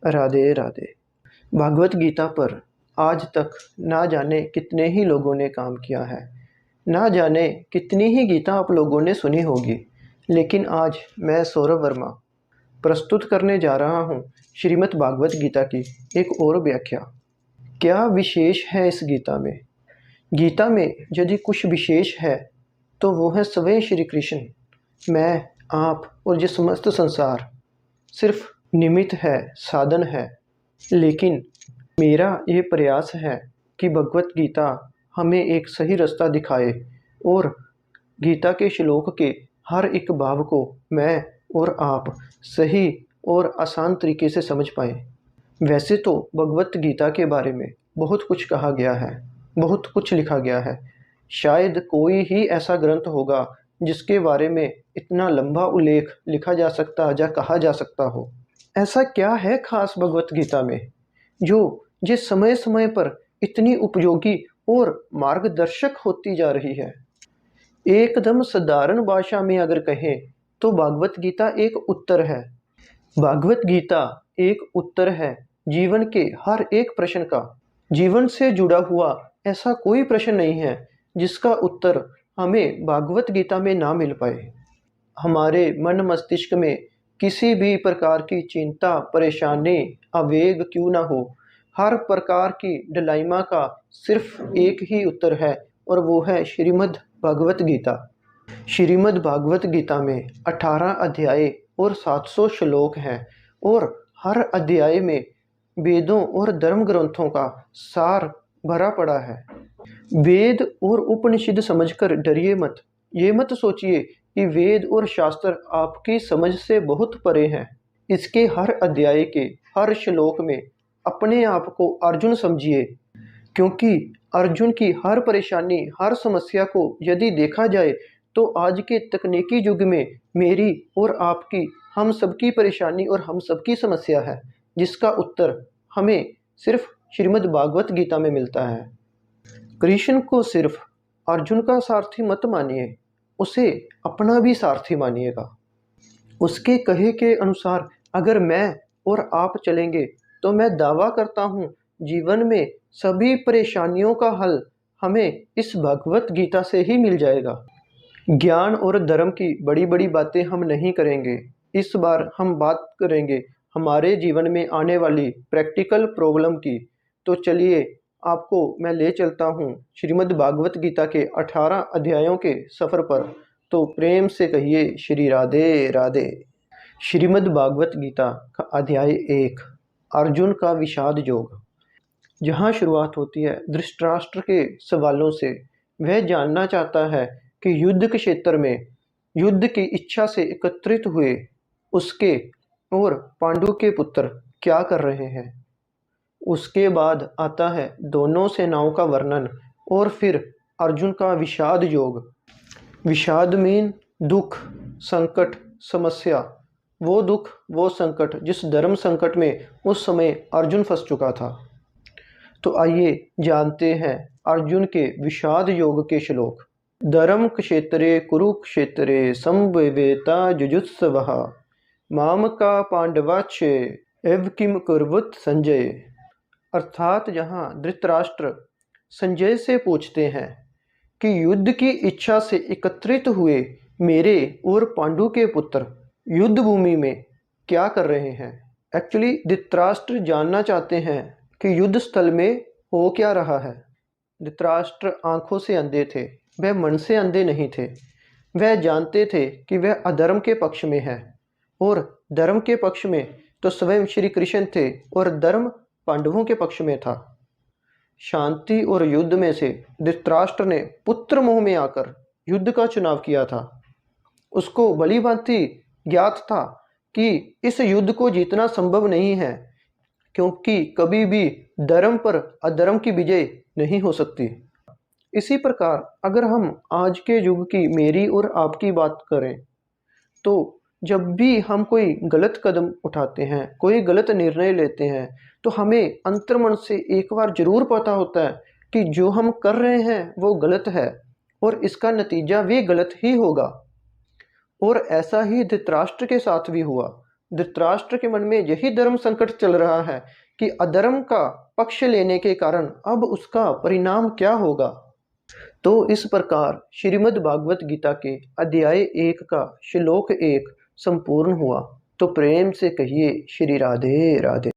राधे राधे। भागवत गीता पर आज तक ना जाने कितने ही लोगों ने काम किया है, ना जाने कितनी ही गीता आप लोगों ने सुनी होगी, लेकिन आज मैं सौरभ वर्मा प्रस्तुत करने जा रहा हूँ श्रीमद् भागवत गीता की एक और व्याख्या। क्या विशेष है इस गीता में? गीता में यदि कुछ विशेष है तो वो है स्वयं श्री कृष्ण। मैं, आप और ये समस्त संसार सिर्फ निमित्त है, साधन है। लेकिन मेरा ये प्रयास है कि भगवत गीता हमें एक सही रास्ता दिखाए और गीता के श्लोक के हर एक भाव को मैं और आप सही और आसान तरीके से समझ पाए। वैसे तो भगवत गीता के बारे में बहुत कुछ कहा गया है, बहुत कुछ लिखा गया है। शायद कोई ही ऐसा ग्रंथ होगा जिसके बारे में इतना लंबा उल्लेख लिखा जा सकता या कहा जा सकता हो। ऐसा क्या है खास भगवत गीता में जो जिस समय समय पर इतनी उपयोगी और मार्गदर्शक होती जा रही है? एकदम साधारण भाषा में अगर कहें तो भागवत गीता एक उत्तर है। भागवत गीता एक उत्तर है जीवन के हर एक प्रश्न का। जीवन से जुड़ा हुआ ऐसा कोई प्रश्न नहीं है जिसका उत्तर हमें भागवत गीता में ना मिल पाए। हमारे मन मस्तिष्क में किसी भी प्रकार की चिंता, परेशानी, आवेग क्यों ना हो, हर प्रकार की डिलेमा का सिर्फ एक ही उत्तर है और वो है श्रीमद् भागवत गीता। श्रीमद् भागवत गीता में 18 अध्याय और 700 श्लोक हैं और हर अध्याय में वेदों और धर्म ग्रंथों का सार भरा पड़ा है। वेद और उपनिषद समझकर डरिए मत। ये मत सोचिए कि वेद और शास्त्र आपकी समझ से बहुत परे हैं। इसके हर अध्याय के हर श्लोक में अपने आप को अर्जुन समझिए, क्योंकि अर्जुन की हर परेशानी, हर समस्या को यदि देखा जाए तो आज के तकनीकी युग में मेरी और आपकी, हम सबकी परेशानी और हम सबकी समस्या है, जिसका उत्तर हमें सिर्फ श्रीमद् भागवत गीता में मिलता है। कृष्ण को सिर्फ अर्जुन का सारथी मत मानिए, उसे अपना भी सारथी मानिएगा। उसके कहे के अनुसार अगर मैं और आप चलेंगे तो मैं दावा करता हूँ जीवन में सभी परेशानियों का हल हमें इस भगवत गीता से ही मिल जाएगा। ज्ञान और धर्म की बड़ी बड़ी बातें हम नहीं करेंगे। इस बार हम बात करेंगे हमारे जीवन में आने वाली प्रैक्टिकल प्रॉब्लम की। तो चलिए आपको मैं ले चलता हूँ श्रीमद् भागवत गीता के 18 अध्यायों के सफ़र पर। तो प्रेम से कहिए श्री राधे राधे। श्रीमद् भागवत गीता का अध्याय 1, अर्जुन का विषाद योग। जहाँ शुरुआत होती है धृतराष्ट्र के सवालों से। वह जानना चाहता है कि युद्ध के क्षेत्र में युद्ध की इच्छा से एकत्रित हुए उसके और पांडु के पुत्र क्या कर रहे हैं। उसके बाद आता है दोनों सेनाओं का वर्णन और फिर अर्जुन का विषाद योग। विषाद मीन दुख, संकट, समस्या। वो दुख, वो संकट जिस धर्म संकट में उस समय अर्जुन फंस चुका था। तो आइए जानते हैं अर्जुन के विषाद योग के श्लोक। धर्म क्षेत्रे कुरुक्षेत्रे संभवेता जुजुत्सवः माम का पांडवाच्च एव किम कुर्वत संजय। अर्थात जहाँ धृतराष्ट्र संजय से पूछते हैं कि युद्ध की इच्छा से एकत्रित हुए मेरे और पांडु के पुत्र युद्ध भूमि में क्या कर रहे हैं। एक्चुअली धृतराष्ट्र जानना चाहते हैं कि युद्ध स्थल में हो क्या रहा है। धृतराष्ट्र आंखों से अंधे थे, वह मन से अंधे नहीं थे। वह जानते थे कि वह अधर्म के पक्ष में है और धर्म के पक्ष में तो स्वयं श्री कृष्ण थे और धर्म पांडवों के पक्ष में था। शांति और युद्ध में से धृतराष्ट्र ने पुत्र मोह में आकर युद्ध का चुनाव किया था। उसको भली भांति ज्ञात था कि इस युद्ध को जीतना संभव नहीं है, क्योंकि कभी भी धर्म पर अधर्म की विजय नहीं हो सकती। इसी प्रकार अगर हम आज के युग की, मेरी और आपकी बात करें तो जब भी हम कोई गलत कदम उठाते हैं, कोई गलत निर्णय लेते हैं, तो हमें अंतर्मन से एक बार जरूर पता होता है कि जो हम कर रहे हैं वो गलत है और इसका नतीजा भी गलत ही होगा। और ऐसा ही धृतराष्ट्र के साथ भी हुआ। धृतराष्ट्र के मन में यही धर्म संकट चल रहा है कि अधर्म का पक्ष लेने के कारण अब उसका परिणाम क्या होगा। तो इस प्रकार श्रीमद् भागवत गीता के अध्याय 1 का श्लोक 1 संपूर्ण हुआ। तो प्रेम से कहिए श्री राधे राधे।